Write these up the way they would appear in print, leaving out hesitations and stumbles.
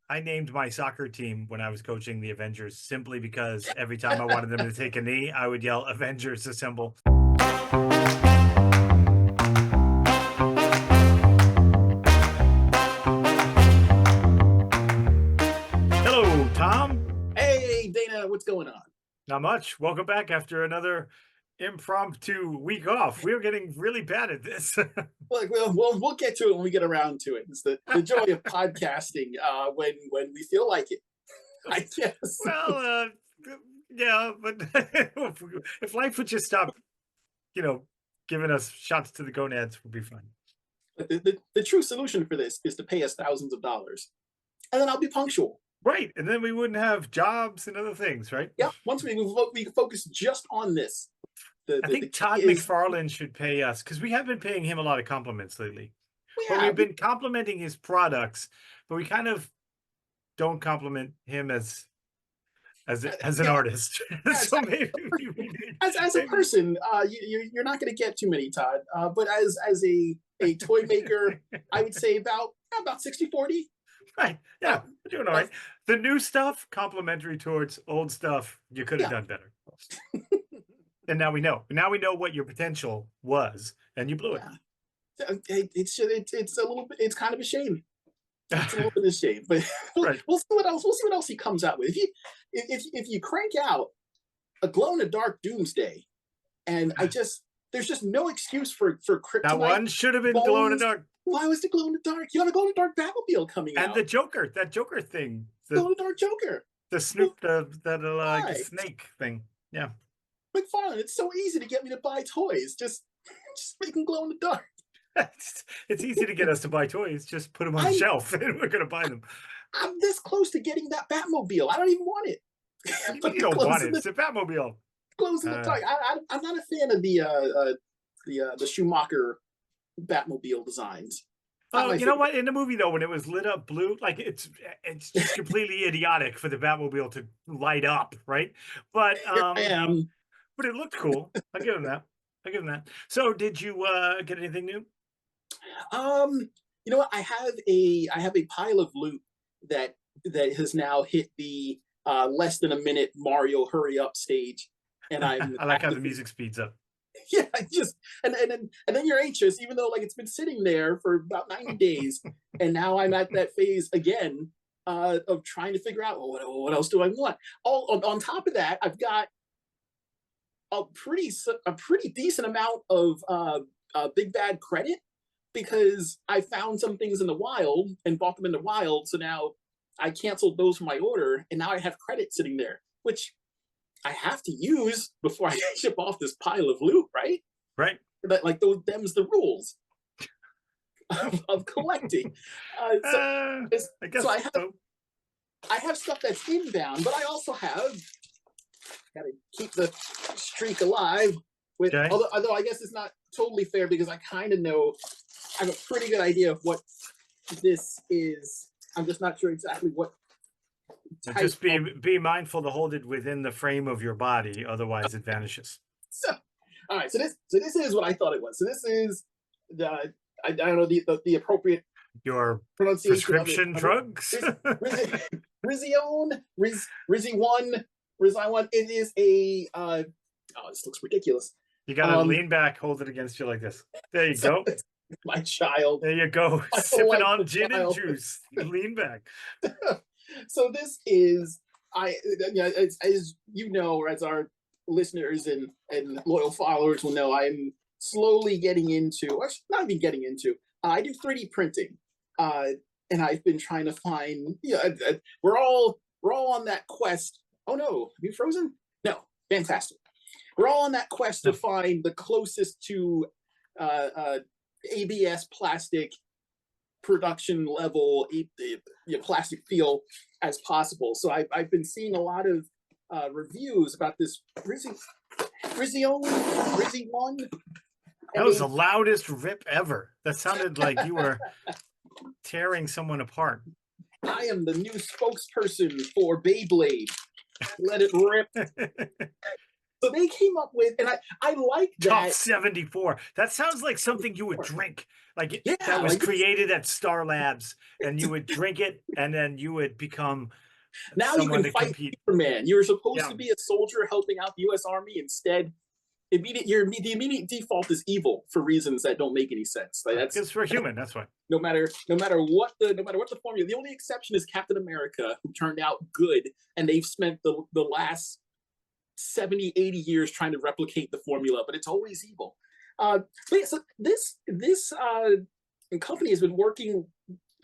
I named my soccer team when I was coaching the Avengers simply because every time I wanted them to take a knee, I would yell Avengers assemble. Hello, Tom. Hey, Dana, what's going on? Not much. Welcome back after another impromptu week off. We are getting really bad at this. Look, we'll get to it when we get around to it. It's the joy of podcasting when we feel like it, I guess. Well, yeah, but if life would just stop, giving us shots to the gonads, would be fine. But the true solution for this is to pay us thousands of dollars, and then I'll be punctual. Right, and then we wouldn't have jobs and other things, right? Yeah, once we focus just on this. I think Todd McFarlane should pay us because we have been paying him a lot of compliments lately. We've been complimenting his products, but we kind of don't compliment him as an artist. So maybe as a person, you're not going to get too many, Todd. But as a toy maker, I would say about 60-40. Right. Yeah. We're doing all right. The new stuff, complimentary towards old stuff, you could have done better. And now we know. Now we know what your potential was, and you blew it. It's a little bit. It's kind of a shame. It's a little bit of a shame, but Right. we'll see what else. We'll see what else he comes out with. If you crank out a glow in the dark Doomsday, and there's just no excuse for Kryptonite. That one should have been glow in the dark. Why was the glow in the dark? You have a glow in the dark Batmobile coming out, And the Joker, that Joker thing, glow in the dark Joker, the Snoop, the snake thing. Yeah. McFarlane, it's so easy to get me to buy toys. Just make them glow in the dark. It's easy to get us to buy toys. Just put them on the shelf, and we're gonna buy them. I'm this close to getting that Batmobile. I don't even want it. You don't want it. It's a Batmobile. Glows in the dark. I'm not a fan of the Schumacher Batmobile designs. Oh, you know what? In the movie, though, when it was lit up blue, like it's just completely idiotic for the Batmobile to light up, right? But I am. But it looked cool. I'll give him that. So, did you get anything new? You know what? I have a pile of loot that has now hit the less than a minute Mario hurry up stage, and I like how the music speeds up. Yeah, and then you're anxious, even though like it's been sitting there for about 90 days, and now I'm at that phase again of trying to figure out what else do I want. All on top of that, I've got a pretty decent amount of big bad credit because I found some things in the wild and bought them in the wild. So now I canceled those from my order, and now I have credit sitting there, which I have to use before I ship off this pile of loot, right? Right. But like them's the rules of collecting. I guess so I have stuff that's inbound, but I also have got to keep the streak alive. Although I guess it's not totally fair because I kind of know I have a pretty good idea of what this is. I'm just not sure exactly what. Just be mindful to hold it within the frame of your body, otherwise it vanishes. So, all right. So this is what I thought it was. So this is I don't know the appropriate your pronunciation prescription drugs. Rizione, Rizi1. It is a. This looks ridiculous. You gotta lean back, hold it against you like this. There you go. My child. There you go. Sipping on gin and juice. Lean back. So this is as you know, or as our listeners and loyal followers will know, I'm slowly getting into, or not even getting into. I do 3D printing, and I've been trying to find. We're all on that quest. Oh no, have you frozen? No, fantastic. We're all on that quest to find the closest to ABS plastic production level plastic feel as possible. So I've been seeing a lot of reviews about this Rizi1. That was the loudest rip ever. That sounded like you were tearing someone apart. I am the new spokesperson for Beyblade. Let it rip. So they came up with, and I like Top that. 74. That sounds like something you would drink. Like Yeah, that was like created at Star Labs, and you would drink it, and then you would become now you someone can to fight compete. Superman. You were supposed Yeah, to be a soldier helping out the U.S. Army. Instead, the immediate default is evil for reasons that don't make any sense. Like that's because we're human. That's why. no matter what the formula. The only exception is Captain America, who turned out good, and they've spent the last 70, 80 years trying to replicate the formula, but it's always evil. But yeah, so this company has been working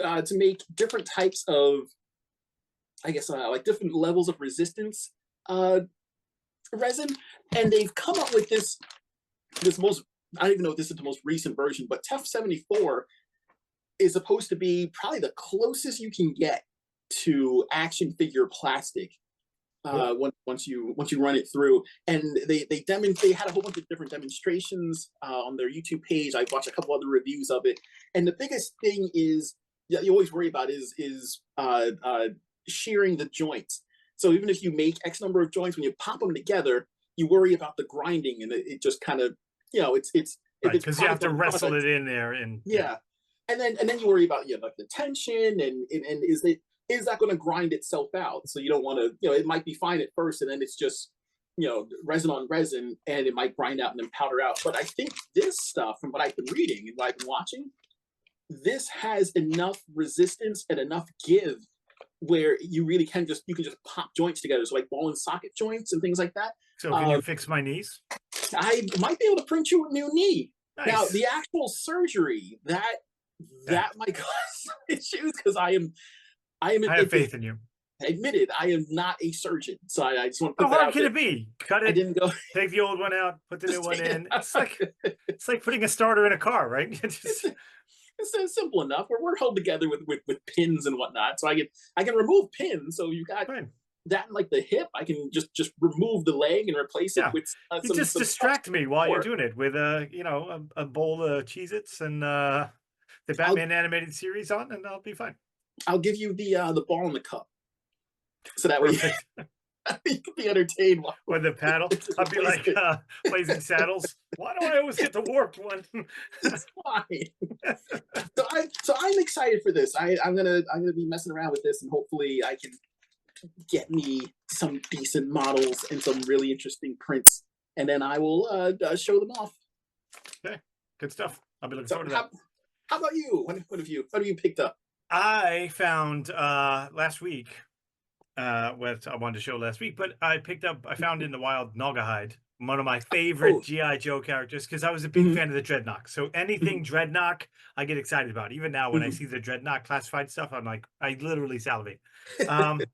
to make different types of, I guess, like different levels of resistance resin, and they've come up with this most. I don't even know if this is the most recent version, but TEF74 is supposed to be probably the closest you can get to action figure plastic. Once you run it through, and they had a whole bunch of different demonstrations on their YouTube page. I watched a couple other reviews of it, and the biggest thing is you always worry about is shearing the joints. So even if you make X number of joints, when you pop them together, you worry about the grinding, and it just kind of, it's right, because you have to wrestle it in there, and yeah. And then you worry about like the tension, and is that going to grind itself out? So you don't want to, it might be fine at first, and then it's just, resin on resin, and it might grind out and then powder out. But I think this stuff, from what I've been reading and what I've been watching, this has enough resistance and enough give where you really can just pop joints together. So like ball and socket joints and things like that. So can you fix my knees? I might be able to print you a new knee. Nice. Now the actual surgery that might cause some issues, because I have faith in you. Admitted, I am not a surgeon, so I just want to put How that hard out can there. it be? Cut it. I didn't go. Take the old one out. Put the new one in. It's like putting a starter in a car, right? It's simple enough. We're held together with pins and whatnot, so I can remove pins. So you got that in like the hip. I can just remove the leg and replace it with. You just distract me while you're doing it with a bowl of Cheez-Its and the Batman animated series on, and I'll be fine. I'll give you the ball in the cup, so that way you can be entertained. With the paddle, I'll be like Blazing Saddles. Why do I always get the warped one? It's fine. So I'm excited for this. I'm gonna be messing around with this, and hopefully I can get me some decent models and some really interesting prints, and then I will show them off. Okay, good stuff. I'll be looking forward to that. How about you? What have you picked up? I found last week what I wanted to show last week, but I found in the wild Naugahyde, one of my favorite G.I. Joe characters, because I was a big fan of the Dreadnought. So anything Dreadnought, I get excited about. Even now, when I see the Dreadnought classified stuff, I'm like, I literally salivate. And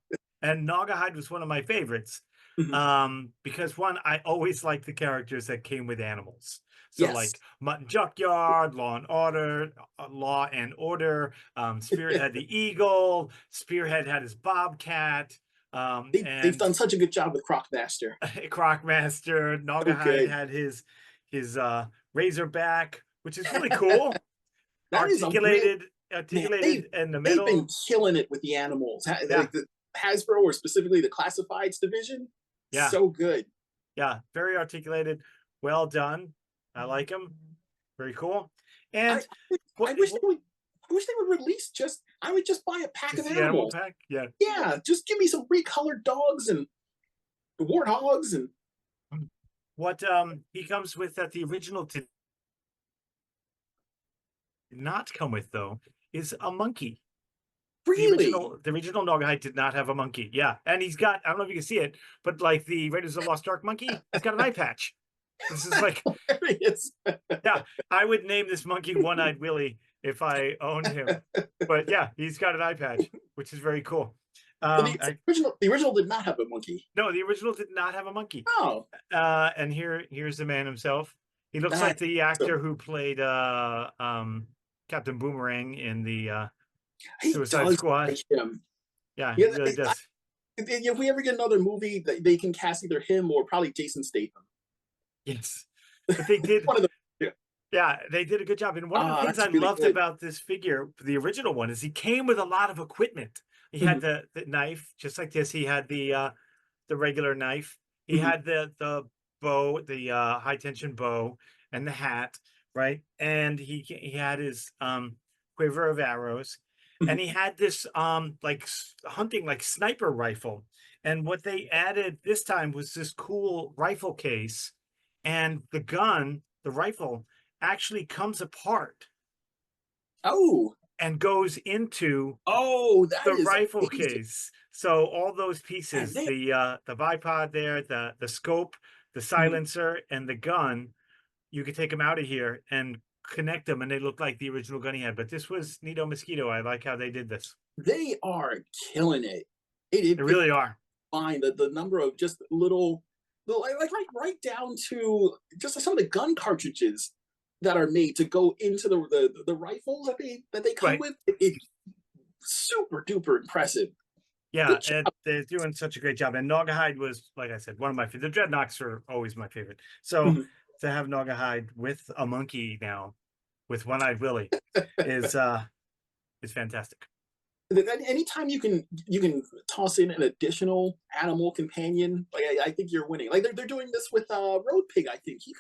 Naugahyde was one of my favorites because one, I always liked the characters that came with animals. So like Mutton Junkyard, Law and Order. Spirit had the eagle. Spearhead had his bobcat. They've done such a good job with Crocmaster. Crocmaster. Naugahyde had his Razorback, which is really cool. Articulated in the middle. They've been killing it with the animals. Like the Hasbro, or specifically the Classifieds division. Yeah, so good. Yeah, very articulated. Well done. I like them. Very cool. And I wish they would release I would just buy a pack of animals. Animal pack? Yeah. Yeah, just give me some recolored dogs and warthogs and what he comes with that the original did not come with, though, is a monkey. Really? The original Naugahyde did not have a monkey. Yeah. And he's got, I don't know if you can see it, but like the Raiders of the Lost Ark monkey, he's got an eye patch. This is like hilarious. Yeah, I would name this monkey One-Eyed Willie if I owned him. But yeah, he's got an eye patch, which is very cool. The original did not have a monkey. No, the original did not have a monkey. Oh. And here's the man himself. He looks like the actor who played Captain Boomerang in the Suicide Squad. Like him. Yeah, he really does. If we ever get another movie, they can cast either him or probably Jason Statham. Yes, but they did. Yeah, they did a good job. And one of the things I loved about this figure, the original one, is he came with a lot of equipment. He had the knife, just like this. He had the regular knife. He had the bow, the high tension bow, and the hat, right? And he had his quiver of arrows, and Mhm. he had this like hunting like sniper rifle. And what they added this time was this cool rifle case, and the gun, the rifle, actually comes apart Oh, and goes into oh, that the is rifle amazing. case. So all those And pieces, they the bipod there, the scope, the mhm. silencer, and the gun, you could take them out of here and connect them, and they look like the original gun he had. But this was Nito Mosquito. I like how they did this. They are killing it. They It's really are. fine, the number of just little like, right down to just some of the gun cartridges that are made to go into the rifles that they come Right. with. It's super duper impressive. Yeah, Good and job. they're doing such a great job. And Naugahyde was, like I said, one of my favorite. The Dreadnoks are always my favorite. So Mhm. to have Naugahyde with a monkey now, with One-Eyed Willie, is is fantastic. Anytime you can toss in an additional animal companion, like I think you're winning. Like they're doing this with Road Pig. I think he's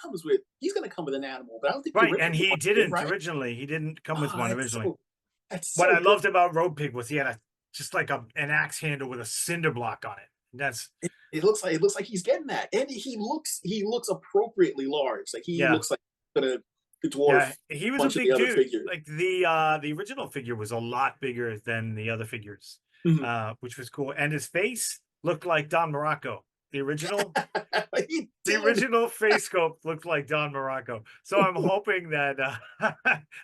going to come with an animal, but I don't think the Right, and original he one did, didn't right? originally. He didn't come with Oh, one originally. that's What so I good. loved about Road Pig was he had a just like an axe handle with a cinder block on it. That's It looks like he's getting that, and he looks appropriately large. Like he yeah, looks like gonna dwarf yeah. He a was a bunch of the big other dude. figures. Like the original figure was a lot bigger than the other figures, Mhm. which was cool. And his face looked like Don Morocco. The original He The did. original face sculpt looked like Don Morocco. So I'm hoping that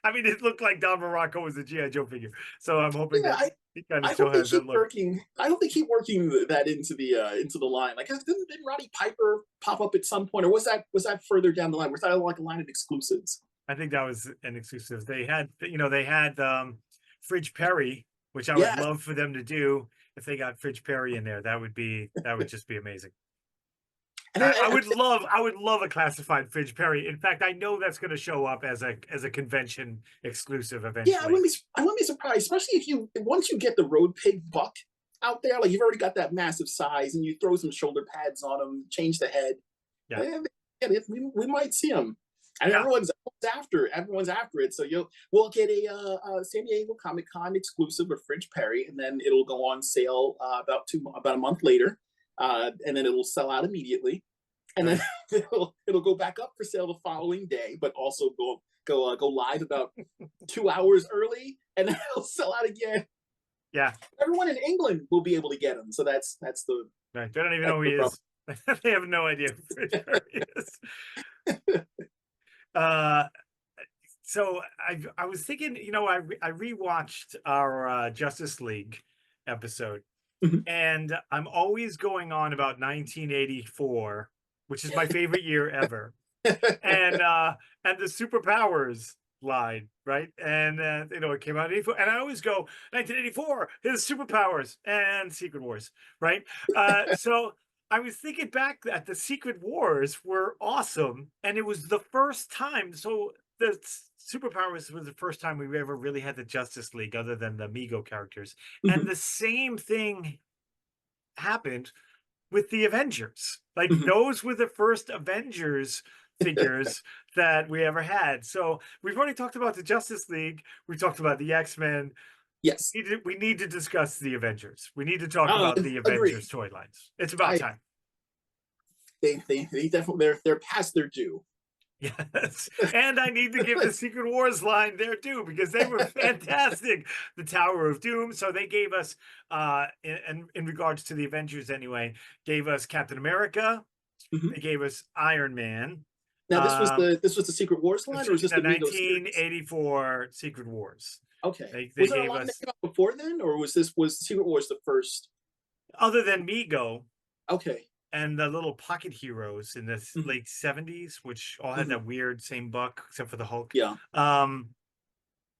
I mean it looked like Don Morocco was a G.I. Joe figure. So I'm hoping Yeah, that he kind of I still hope they has that keep look. working. I hope they keep working that into the line. Like, didn't Roddy Piper pop up at some point, or was that further down the line? Was that like a line of exclusives? I think that was an exclusive. They had, they had Fridge Perry, which I would Yes, love for them to do if they got Fridge Perry in there. That would just be amazing. and then I would love a classified Fridge Perry. In fact, I know that's going to show up as a convention exclusive yeah, eventually. I wouldn't be surprised, especially if you once you get the Road Pig buck out there, like you've already got that massive size, and you throw some shoulder pads on them, change the head, Yeah, and we might see them. And yeah, everyone's after it. So we'll get a San Diego Comic Con exclusive with Fridge Perry, and then it'll go on sale about a month later, and then it'll sell out immediately, and then right. it'll go back up for sale the following day, but also go live about 2 hours early, and then it'll sell out again. Yeah, Everyone in England will be able to get them, so right. They don't even that's know who the he rub. is. They have no idea who Fridge Perry is. Uh, so I was thinking, I rewatched our Justice League episode, Mhm. and I'm always going on about 1984, which is my favorite year ever, and the superpowers line, right? And it came out in 84, and I always go 1984, his superpowers and Secret Wars, right? So I was thinking back that the Secret Wars were awesome, and it was the first time. So the superpowers was the first time we ever really had the Justice League, other than the Mego characters, and Mhm. the same thing happened with the Avengers. Like Mhm. those were the first Avengers figures that we ever had. So we've already talked about the Justice League. We talked about the X-Men. Yes. We need to discuss the Avengers. We need to talk Uh, about the Agree. Avengers toy lines. It's about I time. they definitely they're past their due. Yes. And I need to give the Secret Wars line there too, because they were fantastic. The Tower of Doom. So they gave us, in regards to the Avengers anyway, gave us Captain America. Mhm. They gave us Iron Man. Now Um, this was the Secret Wars line, or is this the the Mego series? 1984 Secret Wars. Okay. They Was there a gave line that us, came out before then, or was Secret Wars the first? other than Mego Okay. and the little pocket heroes in the Mhm. late 70s, which all had Mhm. that weird same buck except for the Hulk. Yeah. Um,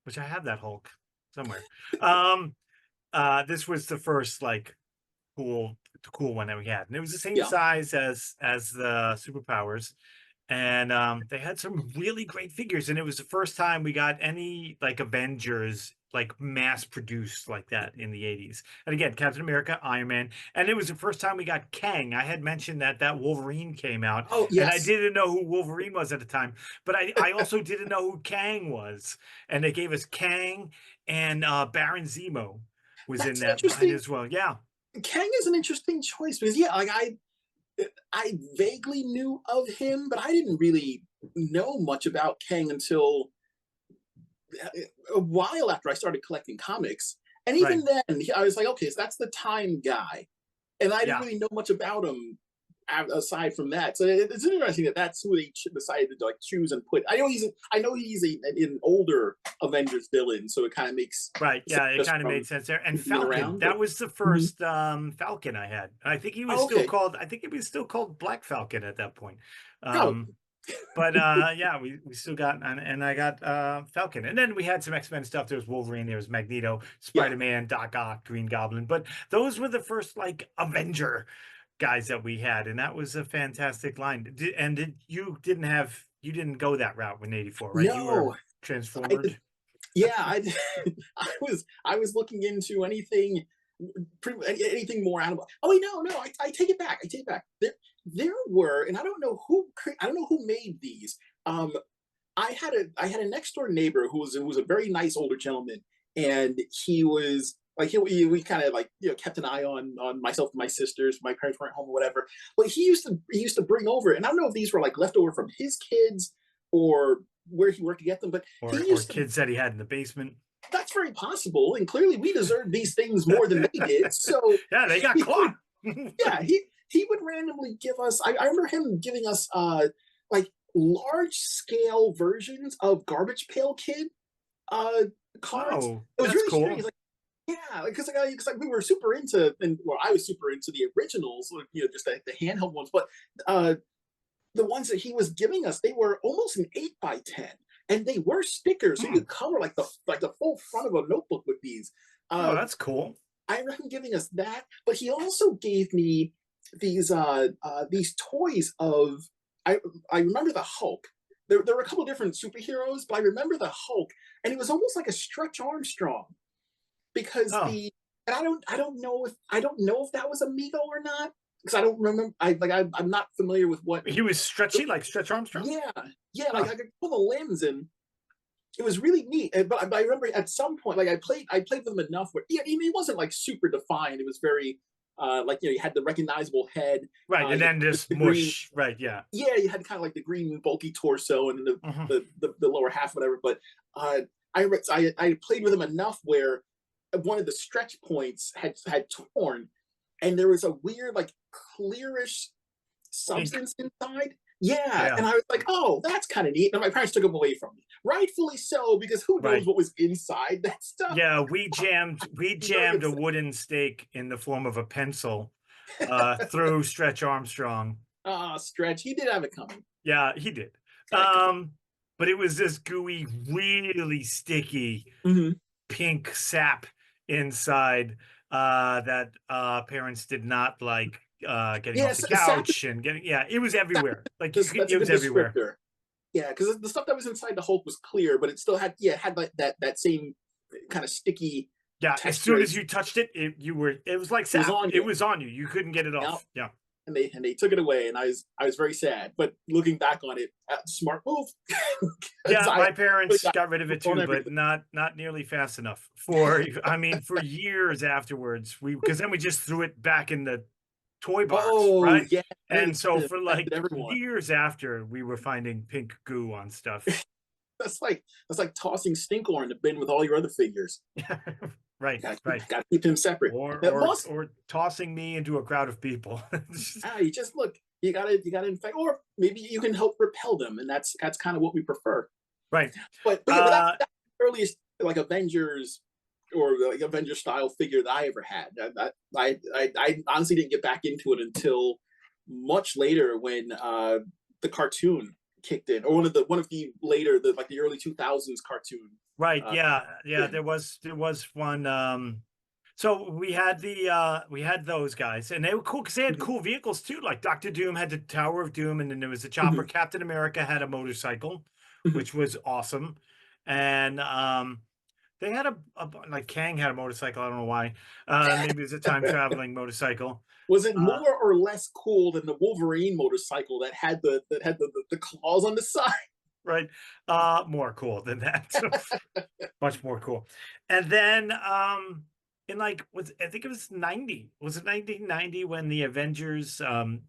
which I have that Hulk somewhere. Um, this was the first like cool one that we had, and it was the same Yeah. size as the superpowers, and they had some really great figures, and it was the first time we got any like Avengers like mass produced like that in the 80s. And again, Captain America, Iron Man, and it was the first time we got Kang. I had mentioned that Wolverine came out, Oh and I yes, didn't know who Wolverine was at the time, but I also didn't know who Kang was. And they gave us Kang, and Baron Zemo was in that's an that line interesting. as well. Yeah, Kang is an interesting choice because yeah, like I vaguely knew of him, but I didn't really know much about Kang until a while after I started collecting comics. And right. even then, I was like, okay, so that's the Time guy, and I didn't Yeah, really know much about him aside from that. So it's interesting that that's who they decided to like choose and put. I know he's an older Avengers villain, so it kind of makes right. sense Yeah, it just kind of made from sense there. And being Falcon, around. But that was the mhm. first Falcon I had. I think he was Oh, still okay, called, I think he was still called Black Falcon at that point. Um, probably. but yeah, we still got, and I got Falcon. And then we had some X-Men stuff. There was Wolverine, there was Magneto, Yeah. Spider-Man, Doc Ock, Green Goblin. But those were the first like Avenger guys that we had, and that was a fantastic line. You didn't have, you didn't go that route with 84, right? You were No, I transformed. yeah, I was looking into anything, anything more animal. Oh wait, no, I take it back. I take it back. There were, and I don't know who made these. Um, I had a next door neighbor who was a very nice older gentleman, and he was like we kind of like kept an eye on myself and my sisters. My parents weren't home or whatever. But he used to bring over, and I don't know if these were like leftover from his kids or where he worked to get them, but he Or used to. kids that he had in the basement. That's very possible, and clearly we deserve these things more than they did. So Yeah, they got he caught. would, yeah, he would randomly give us. I remember him giving us like large scale versions of Garbage Pail Kid uh cards. Oh, It was that's really cool. strange. Like, yeah, because like we were super into, and well, I was super into the originals, like, just the handheld ones. But uh the ones that he was giving us, they were almost an 8 by 10, and they were stickers, so you Hmm. could cover like the full front of a notebook with these. Oh, Uh, that's cool. I remember him giving us that, but he also gave me these toys of. I I remember the Hulk. There were a couple different superheroes, but I remember the Hulk, and it was almost like a Stretch Armstrong because Oh, I don't know if that was Amigo or not because I don't remember. I'm not familiar with what. he was stretchy like Stretch Armstrong. Yeah, yeah, like Huh. I could pull the limbs, and it was really neat. But I remember at some point, like I played with them enough where yeah, I mean, it wasn't like super defined. It was very like you had the recognizable head. Right, and You then had just the green. mush. Right, yeah. Yeah, you had kind of like the green bulky torso and then the Mhm. the, the, the lower half, whatever. But uh, I played with them enough where one of the stretch points had torn, and there was a weird like clearish Ink. substance inside. Yeah, Yeah. and I was like, "Oh, that's kind of neat." And my parents took them away from me, rightfully so, because who knows Right. what was inside that stuff? Yeah, we Very jammed a upset. wooden stake in the form of a pencil through Stretch Armstrong. Ah, Stretch, he did have it coming. Yeah, he did. Got it coming. But it was this gooey, really sticky Hmm. pink sap inside that parents did not like getting off Yes, the sap. couch and getting, yeah, it was everywhere. Like That's it a was good everywhere. descriptor. Yeah, because the stuff that was inside the Hulk was clear, but it still had like that same kind of sticky Yeah, as texture. soon as you touched it, it was like It was sap. on It you. was on you. You couldn't get it Yeah, off. Yeah. and they took it away, and I was very sad. But looking back on it, smart move. Because Yeah, I my really parents got got rid of it on too, but everything. not nearly fast enough. For I mean, for years afterwards, we because then we just threw it back in the toy box, Oh right? yeah, And so it for affected like everyone. years after, we were finding pink goo on stuff. That's like tossing Stinkor in the bin with all your other figures. Right, Gotta keep, right. gotta keep him separate. Or That or must. or tossing me into a crowd of people. You just look. You gotta infect, or maybe you can help repel them, and that's kind of what we prefer. Right. But yeah, but that's Uh that's the earliest like Avengers or like Avengers style figure that I ever had. I honestly didn't get back into it until much later when the cartoon kicked in, or one of the later the early 2000s cartoon. right, Uh, yeah. Yeah, in. there was one so we had those guys, and they were cool because they had Mhm, cool vehicles too. Like Doctor Doom had the Tower of Doom, and then there was the chopper. mhm, Captain America had a motorcycle, mhm. which was awesome. And They had like Kang had a motorcycle. I don't know why. Maybe it was a time traveling motorcycle. Was it Uh, more or less cool than the Wolverine motorcycle that had the claws on the side? right. More cool than that. Much more cool. And then in like was I think it was 90. Was it 1990 when the Avengers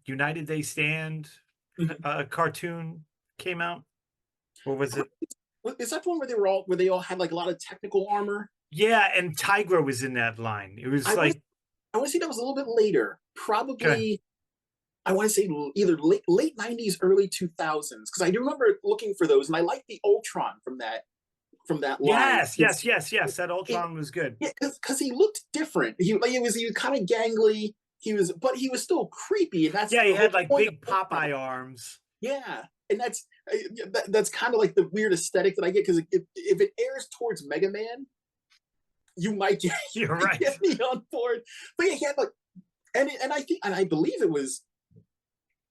United They Stand Mhm. cartoon came out? Or was it? Is that the one where they all had like a lot of technical armor? Yeah, and Tigra was in that line. It was I want like I want to say that was a little bit later, okay. probably. I want to say either late 90s, early 2000s, because I do remember looking for those, and I liked the Ultron from that line. Yes, yes, yes, yes. That It, Ultron was good. yeah, because he looked different. He was kind of gangly. But he was still creepy, and that's Yeah, he the whole had like point of big Ultron. Popeye arms. Yeah, and that's kind of like the weird aesthetic that I get, because if it airs towards Mega Man, you might get, you You're might right. get me on board. But yeah, he had like, and I believe it was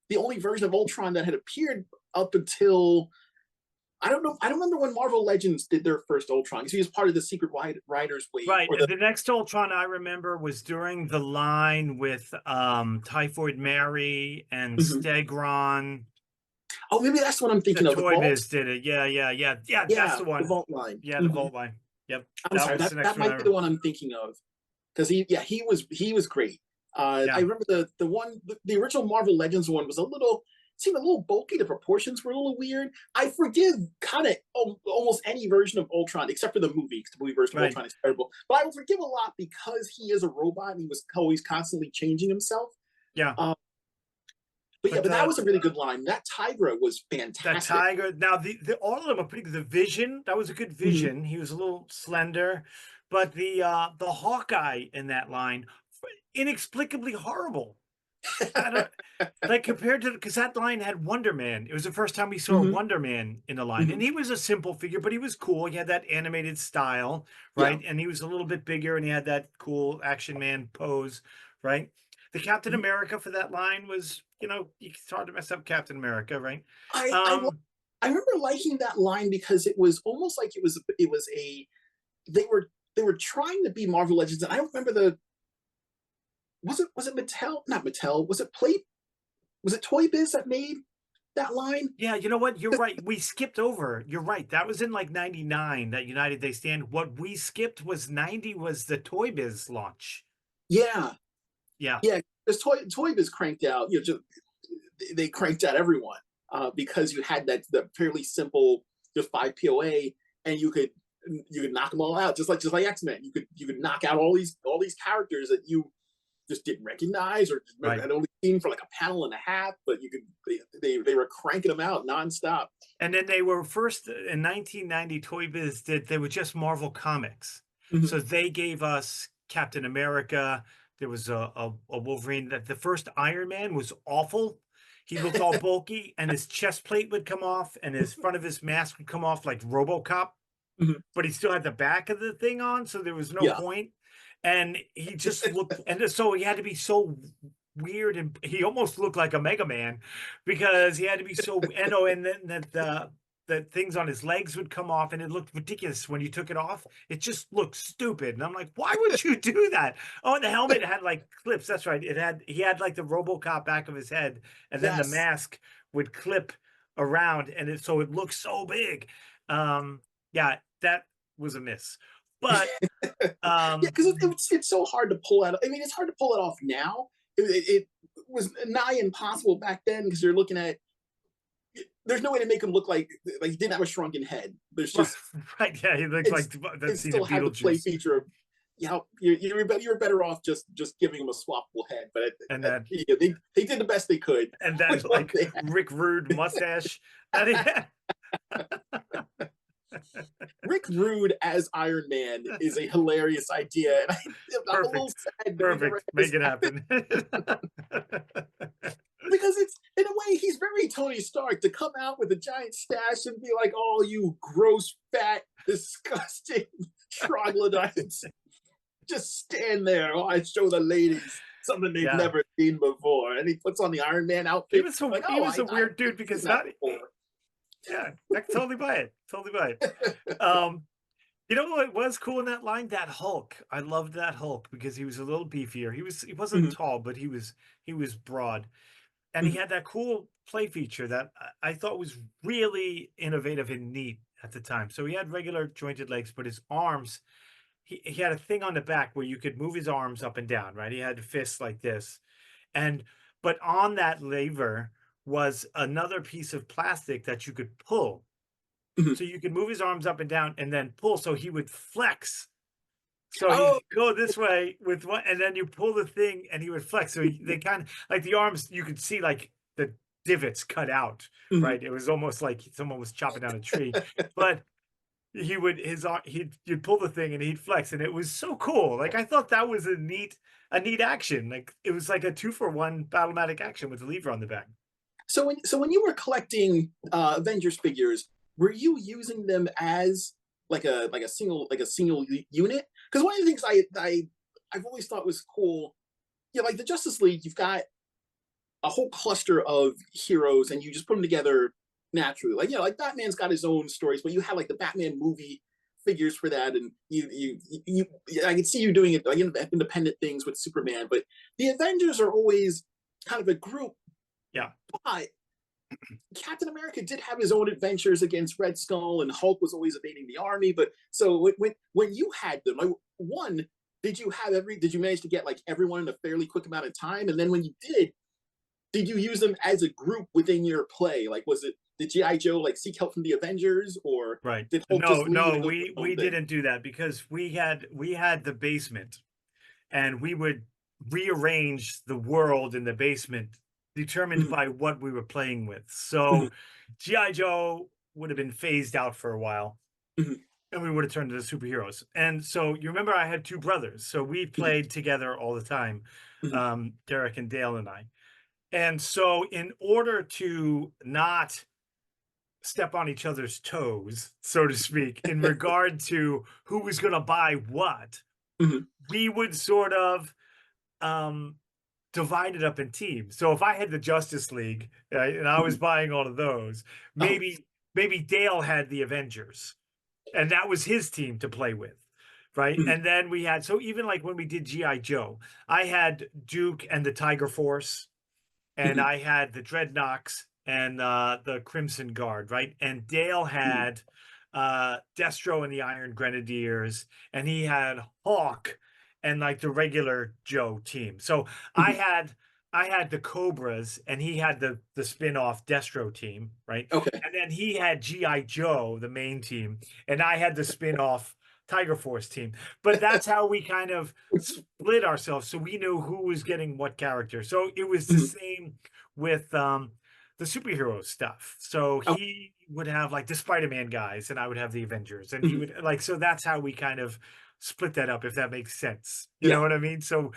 the only version of Ultron that had appeared up until, I don't know. I don't remember when Marvel Legends did their first Ultron, because he was part of the Secret Riders wave, Right. or And the next Ultron I remember was during the line with Typhoid Mary and Mhm. Stegron. Oh, maybe that's what I'm The thinking of. The Toy Vault. Biz did it. Yeah, yeah, yeah. Yeah, that's Yeah, the the one. Vault line. Yeah, the Vault line. Yep. I'm That sorry, was the next that one. might be the one I'm thinking of, because he was great. I Yeah. remember the original Marvel Legends one was seemed a little bulky. The proportions were a little weird. I forgive kind of almost any version of Ultron except for the movie, because the movie version of Right. Ultron is terrible. But I will forgive a lot because he is a robot and he was always constantly changing himself. Yeah. Um, but yeah, But but that was a really good line. That Tigra was that fantastic. Tiger. Now the all of them are pretty good. The Vision, that was a good Mhm. Vision. He was a little slender, but the Hawkeye in that line, inexplicably horrible. I don't like compared to because that line had Wonder Man. It was the first time we saw Mhm. Wonder Man in a line, and Mhm. he was a simple figure, but he was cool. He had that animated style, Yeah. right? And he was a little bit bigger, and he had that cool action man pose, right? The Captain Mhm. America for that line was, it's hard to mess up Captain America, right? I I Um, I remember liking that line because it was almost like it was a they were trying to be Marvel Legends, and I remember the was it Mattel, not Mattel, was it Toy Biz that made that line? yeah, you know what? You're right. We skipped over. You're right. That was in like 99, that United They Stand. What we skipped was 90 was the Toy Biz launch. Yeah, Yeah. yeah, because Toy Biz cranked out, they cranked out everyone, because you had the fairly simple just 5 POA, and you could knock them all out, just like X-Men. You could knock out all these characters that you just didn't recognize, or Right. had only seen for like a panel and a half, but they were cranking them out nonstop. And then they were first in 1990, Toy Biz they were just Marvel Comics. Mhm. So they gave us Captain America. There was a Wolverine. That the first Iron Man was awful. He looked all bulky, and his chest plate would come off, and his front of his mask would come off like RoboCop, Mhm. but he still had the back of the thing on, so there was no Yeah. point. And he just looked, and so he had to be so weird, and he almost looked like a Mega Man because he had to be so. And oh, and then the things on his legs would come off, and it looked ridiculous when you took it off. It just looked stupid, and I'm like, why would you do that? Oh, and the helmet had like clips. That's right. He had like the RoboCop back of his head, and then the Yes. mask would clip around, and so it looked so big. Um, yeah, that was a miss. But Yeah, because it's so hard to pull out. I mean, it's hard to pull it off now. It was nigh impossible back then, because you're looking at. There's no way to make him look like he didn't have a shrunken head. There's just right, yeah, he looks like it's that it scene in still had the play Beetlejuice, feature of, you're better off just giving him a swappable head. But and that they did the best they could and that with what like they had. Rick Rude mustache. That Rick Rude as Iron Man is a hilarious idea, and I'm a little perfect, sad that we never perfect. had this Make it happen. happen. Because it's, in a way, he's very Tony Stark, to come out with a giant stash and be like, "Oh, you gross, fat, disgusting troglodytes, just stand there while I show the ladies something they've Yeah, never seen before." And he puts on the Iron Man outfit, like, he "Oh, was a I've weird dude seen because that not before." yeah, I can totally buy it, totally buy it. Um, You know what was cool in that line? That Hulk. I loved that Hulk because he was a little beefier. He wasn't Mhm, tall, but he was broad. And he mhm, had that cool play feature that I thought was really innovative and neat at the time. So he had regular jointed legs, but his arms, he had a thing on the back where you could move his arms up and down, right? He had fists like this. And but on that lever was another piece of plastic that you could pull. mhm. So you could move his arms up and down and then pull so he would flex. So Oh, he'd go this way with one, and then you pull the thing and he would flex. So they kind of like the arms, you could see like the divots cut out, mhm. right? It was almost like someone was chopping down a tree, but he would his arm you'd pull the thing and he'd flex, and it was so cool. Like I thought that was a neat action. Like it was like a 2-for-1 Battlematic action with the lever on the back. So when you were collecting Avengers figures, were you using them as like a single unit? Because one of the things I've always thought was cool, yeah, like the Justice League, you've got a whole cluster of heroes, and you just put them together naturally. Like like Batman's got his own stories, but you have like the Batman movie figures for that, and you I can see you doing it like independent things with Superman, but the Avengers are always kind of a group. Yeah. But Captain America did have his own adventures against Red Skull, and Hulk was always evading the army. But so when you had them, like, one, did you manage to get like everyone in a fairly quick amount of time? And then when you did you use them as a group within your play? Like, was it did GI Joe like seek help from the Avengers, or Right. did Hulk No, just leave no, and go do his we own thing? didn't do that because we had the basement, and we would rearrange the world in the basement determined Mhm, by what we were playing with. mhm, So GI Joe would have been phased out for a while, mhm, and we would have turned into superheroes. And so you remember I had two brothers, so we mhm, played together all the time, mhm, Derek and Dale and I. And so in order to not step on each other's toes, so to speak, in regard to who was going to buy what, mhm, we would sort of um, divide it up in teams. So if I had the Justice League, right, and I was mhm. buying all of those, Oh, maybe Dale had the Avengers, and that was his team to play with, right? mhm, And then we had, so even like when we did GI Joe, I had Duke and the Tiger Force, and mhm, I had the Dreadnoks and the Crimson Guard, right? And Dale mhm, had Destro and the Iron Grenadiers, and he had Hawk and like the regular Joe team. So I mhm. had I had the Cobras, and he had the spin-off Destro team, right? Okay. And then he had GI Joe, the main team, and I had the spin-off Tiger Force team. But that's how we kind of split ourselves so we knew who was getting what character. So it was the Mhm. same with the superhero stuff. So Oh, he would have like the Spider-Man guys, and I would have the Avengers, and he mhm. would like, so that's how we kind of split that up, if that makes sense. You know Yeah. what I mean? So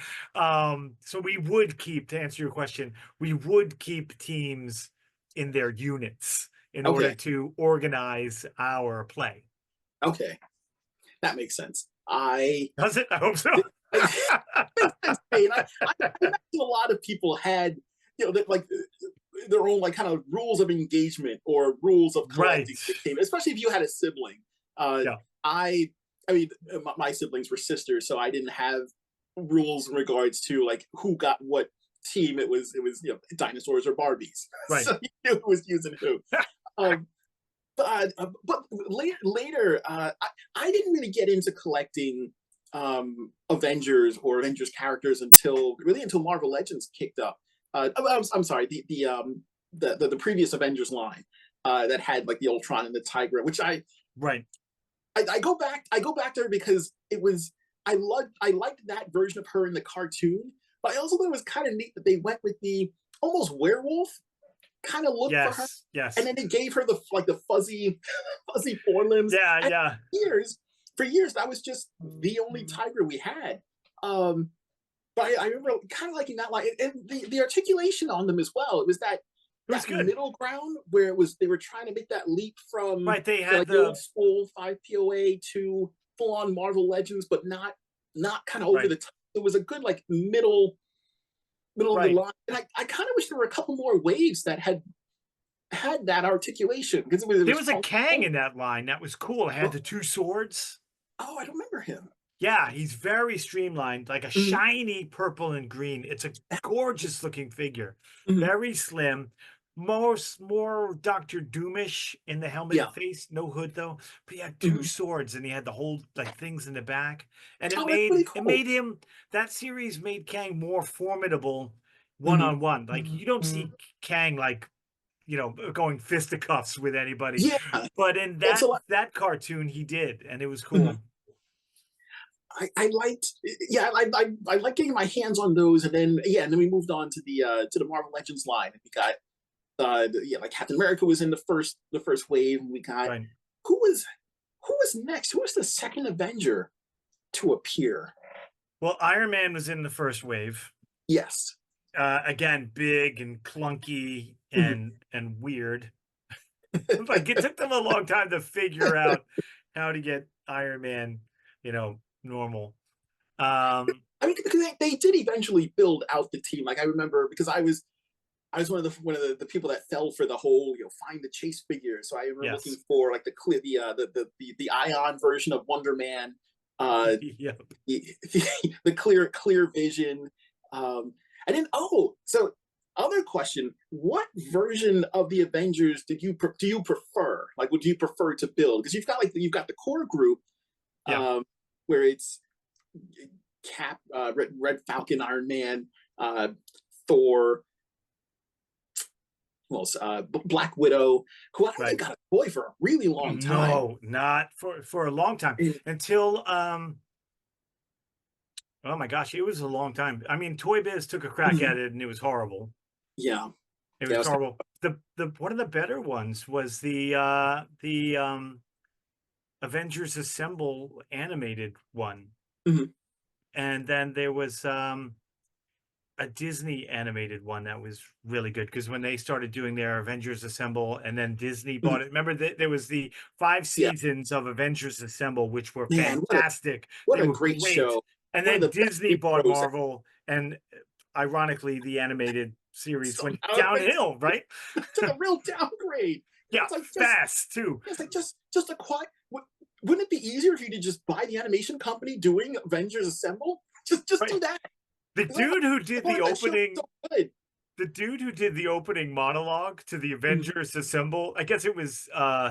we would keep, to answer your question, we would keep teams in their units in order Okay. to organize our play. Okay. That makes sense. I Does it? I hope so. it makes sense to me. And I imagine a lot of people had, like their own like kind of rules of engagement or rules of Right. collecting the team, especially if you had a sibling. Uh, Yeah. I, I mean, my siblings were sisters, so I didn't have rules in regards to like who got what team. It was dinosaurs or Barbies, Right. so you knew who was using who. Um, but later, I didn't really get into collecting Avengers or Avengers characters until Marvel Legends kicked up. I'm sorry, the previous Avengers line that had like the Ultron and the Tigra, which Right. I go back to her because I liked that version of her in the cartoon, but I also thought it was kind of neat that they went with the almost werewolf kind of look for her, Yes. and Yes. then they gave her the fuzzy fuzzy forelimbs. Yeah. And Yeah. years for years that was just the only tiger we had. Um, but I remember kind of liking that line, and the articulation on them as well. It was that It was that good. middle ground where it was they were trying to make that leap from Right. They had like the old the school 5 POA to full on Marvel Legends, but not kind of over right. the top. It was a good like middle of the Right. line, and I kind of wish there were a couple more waves that had that articulation because it There was was a Kang functional. in that line that was cool. It had Oh, the two swords. Oh, I don't remember him. Yeah, he's very streamlined, like a Mhm. shiny purple and green. It's a gorgeous looking figure. Mhm. Very slim. More Doctor Doomish in the helmet Yeah. and face, no hood though. But he had two Mhm. swords and he had the whole like things in the back. And Oh, that's really it cool. made him that series made Kang more formidable one Mhm. on one. Like you don't see Kang like going fisticuffs with anybody. Yeah. But in Well, so that cartoon he did, and it was mhm. cool. I liked, yeah, I like getting my hands on those, and then yeah, and then we moved on to the Marvel Legends line. And we got yeah, like Captain America was in the first wave, and we got Right. who was who was next? Who was the second Avenger to appear? Well, Iron Man was in the first wave. Yes. Again, big and clunky Mhm. and weird. Like it took them a long time to figure out how to get Iron Man, normal. I mean, because they did eventually build out the team. Like I remember because I was one of the people that fell for the whole find the chase figure. So I remember looking yes. for like the Ion version of Wonder Man, uh, Yep. the clear vision, and then so other question: what version of the Avengers do you prefer? Like, would you prefer to build? Because you've got the core group, Yeah. um, where it's Cap, Red Falcon, Iron Man, Thor, well, Black Widow, who I don't think Right. got a toy for a really long time. No, not for a long time And until oh my gosh, it was a long time. I mean, Toy Biz took a crack mhm, at it and it was horrible. yeah, It yeah, was was kind horrible. The one of the better ones was the Avengers Assemble animated one. of, mhm, And then there was a Disney animated one that was really good because when they started doing their Avengers Assemble and then Disney mhm, bought it. Remember that there was the 5 yeah, seasons of Avengers Assemble, which were man, fantastic. what They a were great great. show, And one of then the best Disney TV bought shows. Marvel, and ironically, the animated series went Somehow downhill, right? took a real downgrade. Yeah, It's like fast too. it's like just a quiet. Wouldn't it be easier if you could just buy the animation company doing Avengers Assemble? Just Right. do that. The You know, dude who did the that show opening so good. the dude who did the opening monologue to the Mhm, Avengers Assemble, I guess it was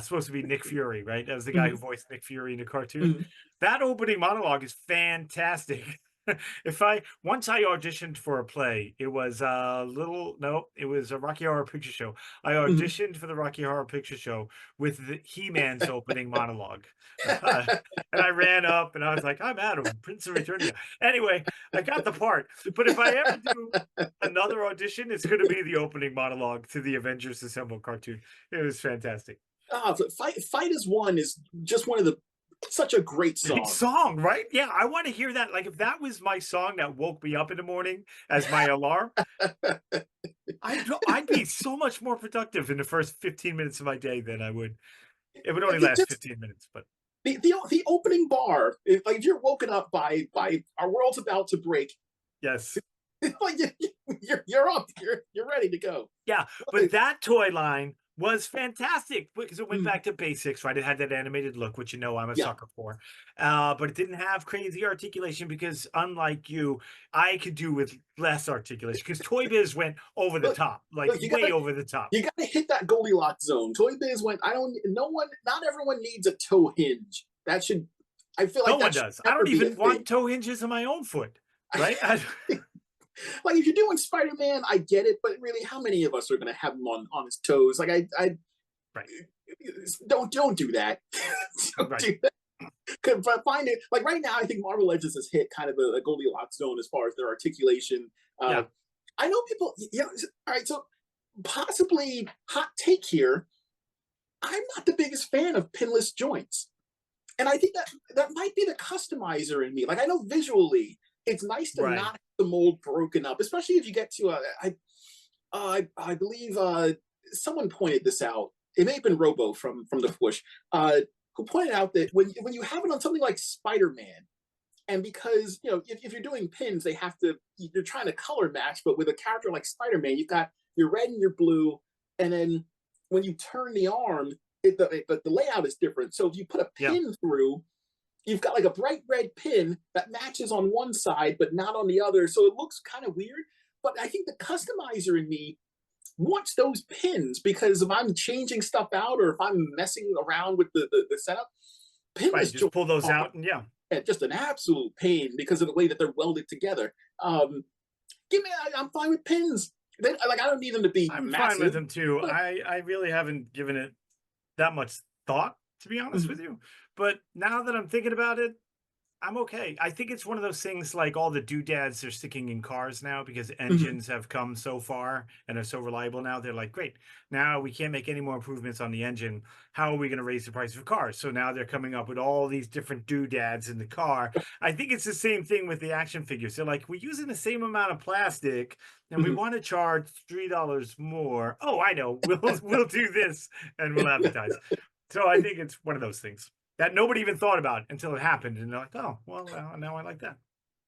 supposed to be Nick Fury, right? That was the guy who mhm, voiced Nick Fury in the cartoon. mhm, That opening monologue is fantastic. If I once I auditioned for a play, it was a little no, it was a Rocky Horror Picture Show. I mhm. auditioned for the Rocky Horror Picture Show with the He-Man's opening monologue. And I ran up and I was like, I'm Adam, Prince of Eternia. Anyway, I got the part. But if I ever do another audition, it's going to be the opening monologue to the Avengers Assemble cartoon. It was fantastic. Fight as One is just one of the such a great Great song. song, right? Yeah, I want to hear that. Like, if that was my song that woke me up in the morning as my alarm, I'd be so much more productive in the first 15 minutes of my day than I would. It would only last Just 15 minutes, but the opening bar, like if you're woken up by our world's about to break, yes. like you're up, you're ready to go. Yeah, but that toy line was fantastic because it went Mm, back to basics, right? It had that animated look, which I'm a yeah, sucker for. But it didn't have crazy articulation because, unlike you, I could do with less articulation because Toy Biz went over the look, top, like look, way over the top. you gotta hit that Goldilocks zone. Toy Biz went. I don't. No one. Not everyone needs a toe hinge. That should. I feel No like one that should does. I never don't be a even thing. want toe hinges in my own foot, right? Like if you're doing Spider-Man, I get it, but really, how many of us are gonna have him on his toes? Like I Right, don't do that. Don't right. do that. But find it like right now. I think Marvel Legends has hit kind of a Goldilocks zone as far as their articulation. Uh, Yeah, I know people. All right. So possibly hot take here. I'm not the biggest fan of pinless joints, and I think that might be the customizer in me. Like I know visually, it's nice to not right. have the mold broken up, especially if you get to I believe someone pointed this out. It may have been Robo from the Push, who pointed out that when you have it on something like Spider Man, and because if you're doing pins, you're trying to color match, but with a character like Spider Man, you've got your red and your blue, and then when you turn the arm, the layout is different. So if you put a Yeah, pin through, you've got like a bright red pin that matches on one side but not on the other, so it looks kind of weird. But I think the customizer in me wants those pins, because if I'm changing stuff out or if I'm messing around with the setup, Right, pinless just joints pull those are out and yeah. just an absolute pain because of the way that they're welded together. Give me, I'm fine with pins. Like, I don't need them to be I'm fine with massive, them too. but I really haven't given it that much thought, to be honest mhm, with you. But now that I'm thinking about it, I'm okay. I think it's one of those things like all the doodads are sticking in cars now because mhm, engines have come so far and are so reliable now. They're like, great, now we can't make any more improvements on the engine. How are we going to raise the price of cars? So now they're coming up with all these different doodads in the car. I think it's the same thing with the action figures. They're like, we're using the same amount of plastic and we mhm. want to charge $3 more. Oh, I know. We'll do this and we'll advertise. So I think it's one of those things that nobody even thought about until it happened, and they're like, "Oh, well, now I like that."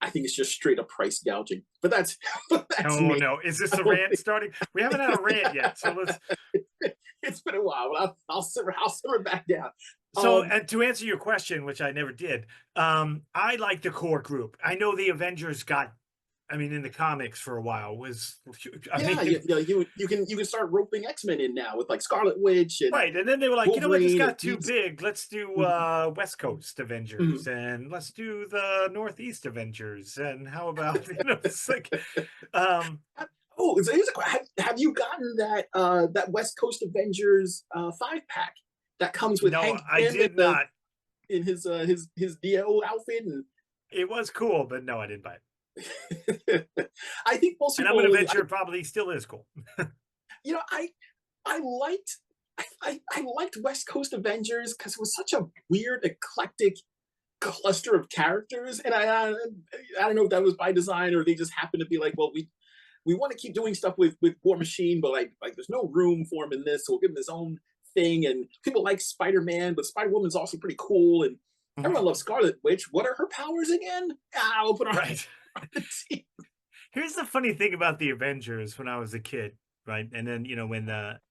I think it's just straight up price gouging, but that's but that's Oh me. no, is this I a don't rant starting? We haven't had a rant yet, so let's. it's been a while, but I'll simmer back down. So, Um, and to answer your question, which I never did, I like the core group. I know the Avengers got, I mean, in the comics for a while was, I yeah, mean, you can start roping X-Men in now with like Scarlet Witch and right, and then they were like, you know what, this Wolverine and got too Beast. big. Let's do Mhm, West Coast Avengers, mhm. and let's do the Northeast Avengers, and how about it's like, um, Oh, so here's a question: have you gotten that West Coast Avengers 5 pack that comes with no, Hank I Pym in did the not. in his Dio outfit? And It was cool, but no, I didn't buy it. I think most And I'm people gonna only, venture it probably still is cool. you know, I liked I liked West Coast Avengers because it was such a weird, eclectic cluster of characters, and I don't know if that was by design or they just happened to be like, well, we want to keep doing stuff with War Machine, but like there's no room for him in this, so we'll give him his own thing. And people like Spider Man, but Spider Woman's also pretty cool, and Mhm. everyone loves Scarlet Witch. What are her powers again? Ah, we'll put her Right. on the team. Here's the funny thing about the Avengers when I was a kid, right? And then, when the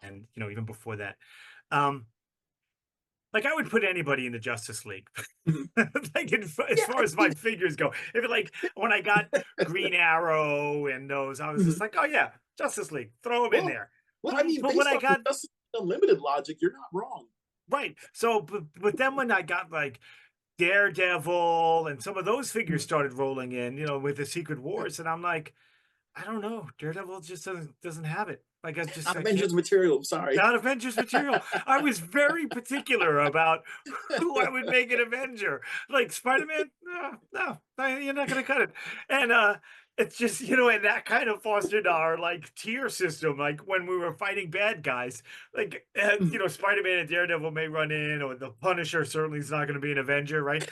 and even before that. Um, like I would put anybody in the Justice League. Mhm. Like as Yeah, far I as my mean, figures go. If it like when I got Green Arrow and those, I was just mhm. like, oh yeah, Justice League, throw them in well, there. I But mean, but when based I on the got Justice Unlimited logic, you're not wrong. right, so but then when I got like Daredevil and some of those figures Mhm. started rolling in, with the Secret Wars, and I'm like, I don't know, Daredevil just doesn't have it. Like Not I can't. Avengers material. I'm sorry. Not Avengers material. I was very particular about who I would make an Avenger. Like Spider-Man, no, you're not gonna cut it. And it's just, and that kind of fostered our like tier system. Like when we were fighting bad guys, like Mhm. Spider-Man and Daredevil may run in, or the Punisher certainly is not gonna be an Avenger, right?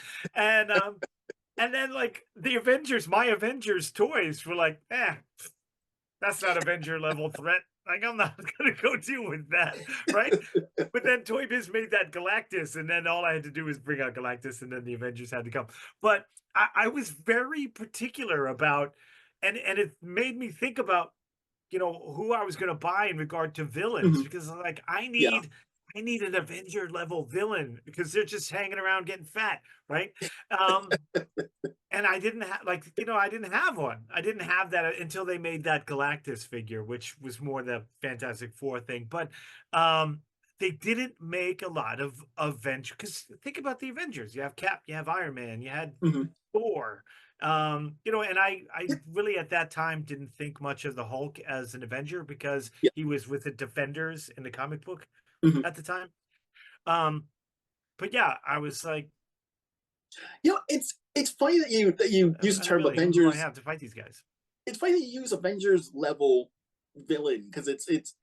And then like the Avengers, my Avengers toys were like, that's not Avenger level threat. Like, I'm not gonna go deal with that, right? But then Toy Biz made that Galactus, and then all I had to do was bring out Galactus, and then the Avengers had to come. But I was very particular about, and it made me think about, who I was gonna buy in regard to villains, Mhm. because like Yeah. I need an Avenger level villain because they're just hanging around getting fat, right? Um, and I didn't have like, I didn't have one. I didn't have that until they made that Galactus figure, which was more the Fantastic Four thing. But they didn't make a lot of Avengers because think about the Avengers. You have Cap, you have Iron Man, you had Mhm. Thor. And I really at that time didn't think much of the Hulk as an Avenger because Yeah. he was with the Defenders in the comic book Mhm. at the time. Um, but yeah, I was like, It's funny that you use the I term really, who do I Avengers. have to fight these guys? It's funny that you use Avengers level villain because it is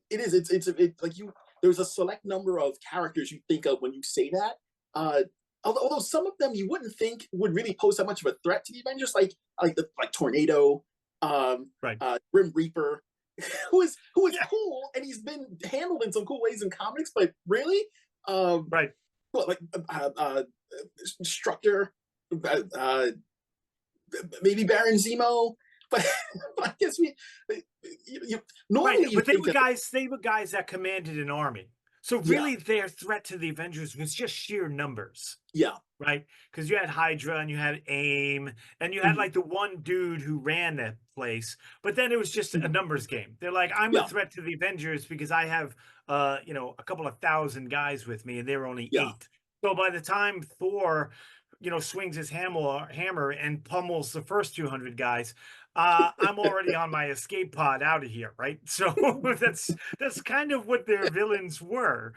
it's like you there's a select number of characters you think of when you say that. Uh, although some of them you wouldn't think would really pose that much of a threat to the Avengers, like Tornado, Right. Grim Reaper, who is Yeah. cool and he's been handled in some cool ways in comics, but really, um, Right. what like Structure, uh, maybe Baron Zemo, but, but I guess you, Right, normally you but think of they were guys that commanded an army. So Yeah. really their threat to the Avengers was just sheer numbers. Yeah. Right? Because you had Hydra and you had AIM and you had Mhm. like the one dude who ran that place, but then it was just a Mhm. numbers game. They're like, I'm a Yeah. threat to the Avengers because I have a couple of thousand guys with me and they were only Yeah. eight. So by the time Thor, swings his hammer and pummels the first 200 guys, I'm already on my escape pod out of here, right? So that's kind of what their villains were.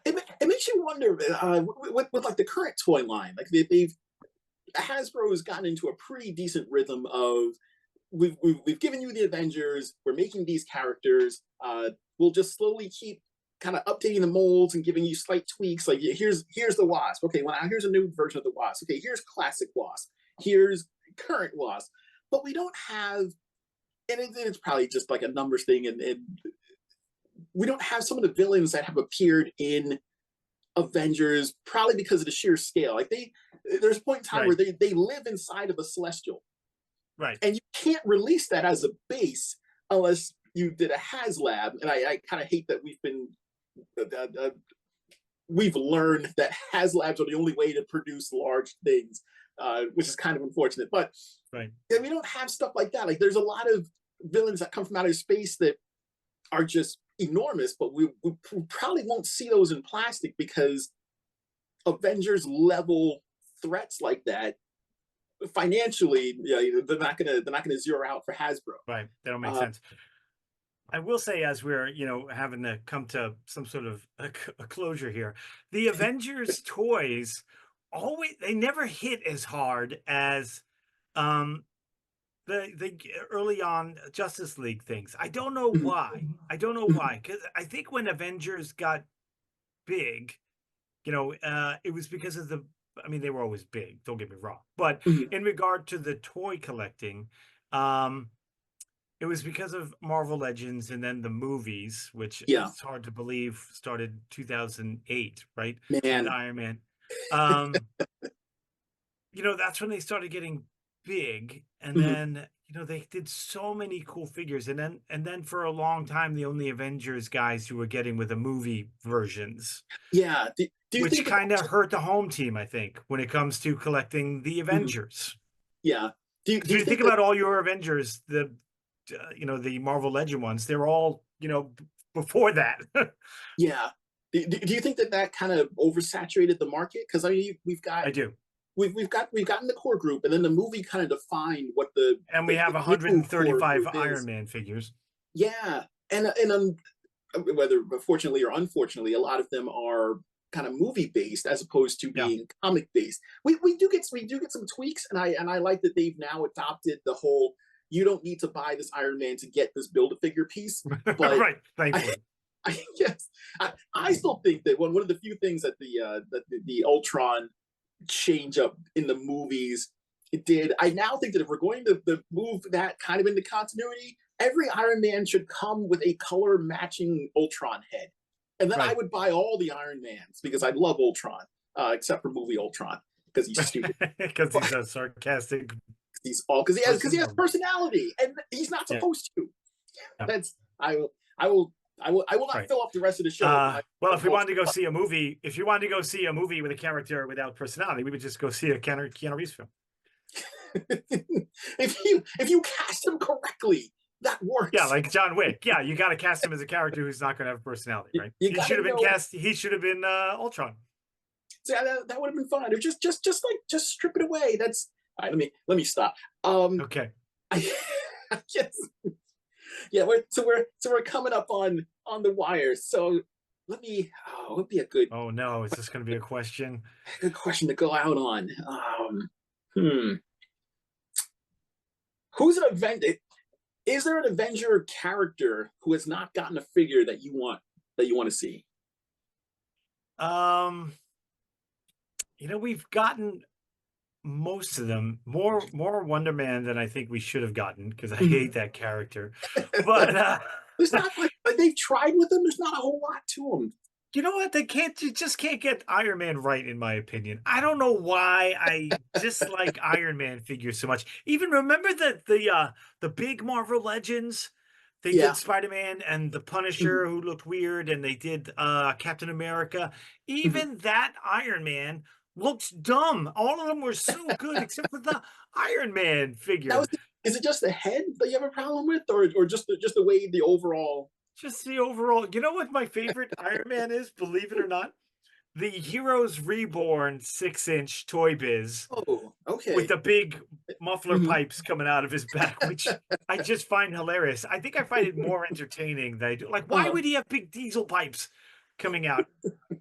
It makes you wonder with like the current toy line, like they've Hasbro has gotten into a pretty decent rhythm of we've given you the Avengers, we're making these characters, we'll just slowly keep kind of updating the molds and giving you slight tweaks. Like here's the Wasp. Okay, well now here's a new version of the Wasp. Okay, here's classic Wasp. Here's current Wasp. But we don't have, and it's probably just like a numbers thing, and we don't have some of the villains that have appeared in Avengers, probably because of the sheer scale. Like there's a point in time Right. where they live inside of a Celestial, Right. and you can't release that as a base unless you did a HasLab. And I kind of hate that we've learned that HasLabs are the only way to produce large things, which is kind of unfortunate. But Right. yeah, we don't have stuff like that. Like there's a lot of villains that come from outer space that are just enormous, but we probably won't see those in plastic because Avengers level threats like that financially, they're not gonna zero out for Hasbro. Right. That don't make Uh, sense. I will say, as we're having to come to some sort of a closure here, the Avengers toys always they never hit as hard as um the early on Justice League things. I don't know mhm, why. I don't know mhm, why, because I think when Avengers got big, it was because of the. I mean, they were always big. Don't get me wrong, but mhm. in regard to the toy collecting, um, it was because of Marvel Legends and then the movies, which Yeah, it's hard to believe started 2008, right? With man. Iron Man. Um, that's when they started getting big. And Mhm. then, they did so many cool figures. And then for a long time, the only Avengers guys who were getting were the movie versions, Yeah. Do you which think that kind of that's hurt the home team, I think, when it comes to collecting the mhm, Avengers. yeah? Because Do when you you think think that about all your Avengers, the Marvel Legend ones, they're all before that. yeah? Do you think that that kind of oversaturated the market? Because I mean, I do, we've gotten the core group, and then the movie kind of defined what and we have the new core 135 group Iron is. Man figures. Yeah, and whether fortunately or unfortunately, a lot of them are kind of movie based as opposed to Yeah, being comic based. We do get some tweaks, and I like that they've now adopted the whole you don't need to buy this Iron Man to get this build a figure piece. But right. I, Thankfully, I guess I still think that one of the few things that the Ultron change up in the movies it did. I now think that if we're going to move that kind of into continuity, every Iron Man should come with a color matching Ultron head. And then I right. would buy all the Iron Mans because I love Ultron, except for movie Ultron because he's stupid. Because But he's a sarcastic he's all because he person. has personality and he's not Yeah, supposed to. yeah, That's I will not right. fill up the rest of the show with Well, my if we wanted to go bullshit. see a movie, if you wanted to go see a movie with a character without personality, we would just go see a Keanu Reeves film. If you cast him correctly, that Yeah, works. like John Wick. Yeah, you got to cast him as a character who's not going to have personality, right? You He should gotta have been know. cast. He should have been Ultron. So yeah, that would have been fun. Or just strip it away. That's all right. Let me stop. Okay. I, I guess yeah. We're coming up on the wire. So let me. Oh, it would be a Oh no, is this going to be a question? good question to go out on. Hmm. Who's an Avenger? Is there an Avenger character who has not gotten a figure that you want to see? Um, we've gotten most of them. More Wonder Man than I think we should have gotten because I hate that character. But There's not like they've tried with them. There's not a whole lot to them. you know what? You just can't get Iron Man right, in my opinion. I don't know why I dislike Iron Man figures so much. Even remember the big Marvel Legends They Yeah. did Spider-Man and the Punisher, who looked weird, and they did Captain America. Mhm. Even that Iron Man looks dumb. All of them were so good, except for the Iron Man Now, figure. is it just the head that you have a problem with, or just the way the overall? Just the overall. You know what my favorite Iron Man is? Believe it or not, the Heroes Reborn 6-inch Toy Biz Oh, with okay. the big muffler Mhm. pipes coming out of his back, which I just find hilarious. I think I find it more entertaining than I do. Like, why Uh-huh. would he have big diesel pipes coming out?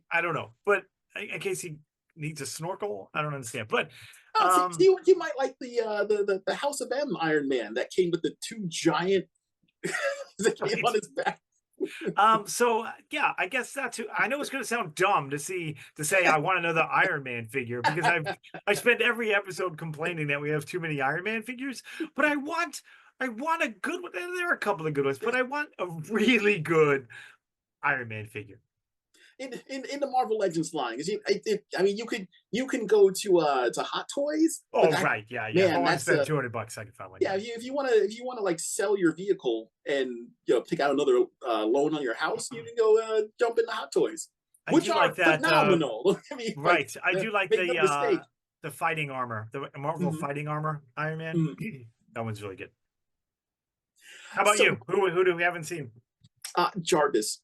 I don't know, but in case he needs a snorkel, I don't understand. But Oh, see, um, you might like the House of M Iron Man that came with the two giant that came on right. his back. So yeah, I guess that's who I know it's gonna sound dumb to say I want another Iron Man figure because I spend every episode complaining that we have too many Iron Man figures, but I want a good one. And there are a couple of good ones, but I want a really good Iron Man figure. In the Marvel Legends line, 'cause I mean, you can go to Hot Toys, but Oh that, right, yeah, yeah. If I man, want to that's spend $200, I can find one. yeah. Yeah, If you wanna like sell your vehicle and pick out another loan on your house, you can go jump into Hot Toys, I which do like are that. phenomenal. I mean, like, Right, I do like make no mistake. the fighting armor, the Marvel Mhm, fighting armor Iron Man. mhm. That one's really good. How about So, you? Who do we haven't seen? Jarvis,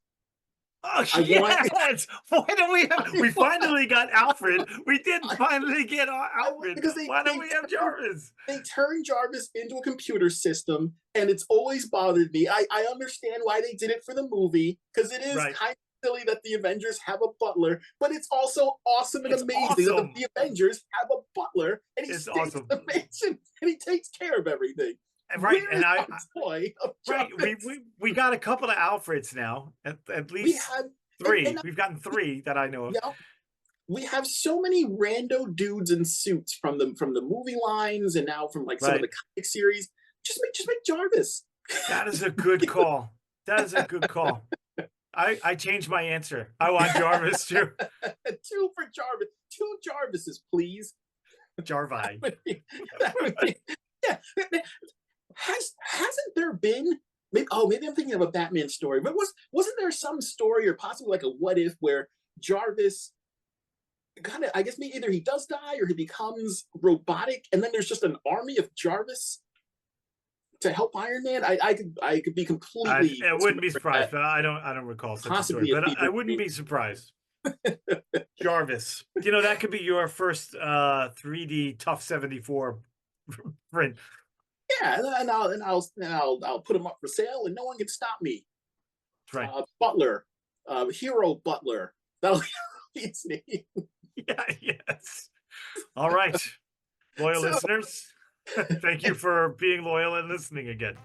Oh, I want. yes! Why don't we have we finally got Alfred. We did I, finally get I want Alfred. because Why don't we have Jarvis? they turn Jarvis into a computer system, and it's always bothered me. I understand why they did it for the movie, because it is Right. kind of silly that the Avengers have a butler, but it's also awesome and It's amazing that awesome. the Avengers have a butler, and he It's stays awesome. in the mansion, and he takes care of everything. Right. Where And is our toy of right, Jarvis? we got a couple of Alfreds now. At We least have, three. and We've gotten three that I know of. yeah, we have so many rando dudes in suits from the movie lines, and now from like some of Right. the comic series. Just make Jarvis. That is a good call. That is a good call. I changed my answer. I want Jarvis too. Two for Jarvis. Two Jarvises, please. Jarvi. That would be, yeah. Hasn't there been? Maybe I'm thinking of a Batman story, but wasn't there some story or possibly like a what if where Jarvis kind of, I guess maybe either he does die or he becomes robotic, and then there's just an army of Jarvis to help Iron Man. I could be completely I wouldn't be misremembering surprised, that. but I don't recall such a story. Possibly a But I fever wouldn't dream. be surprised. Jarvis. That could be your first 3D Tough 74 print. Yeah, I'll put him up for sale, and no one can stop me. That's right. Butler, Hero Butler. That'll be his name. Yeah, yes. All right. Loyal So, listeners, thank you for being loyal and listening again.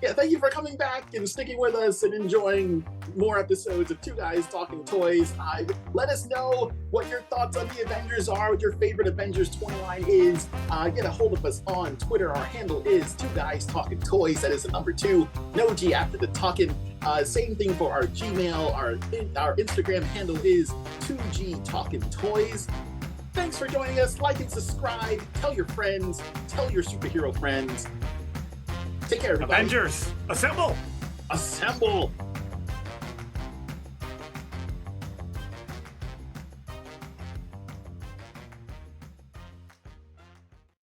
yeah, thank you for coming back and sticking with us and enjoying more episodes of Two Guys Talking Toys. Let us know what your thoughts on the Avengers are, what your favorite Avengers toy line is. Get a hold of us on Twitter. Our handle is Two Guys Talking Toys. That is the number 2, no G after the talking. Same thing for our Gmail. Our Instagram handle is 2G Talking Toys. Thanks for joining us. Like and subscribe. Tell your friends. Tell your superhero friends. Take care, everybody. Avengers, assemble! Assemble!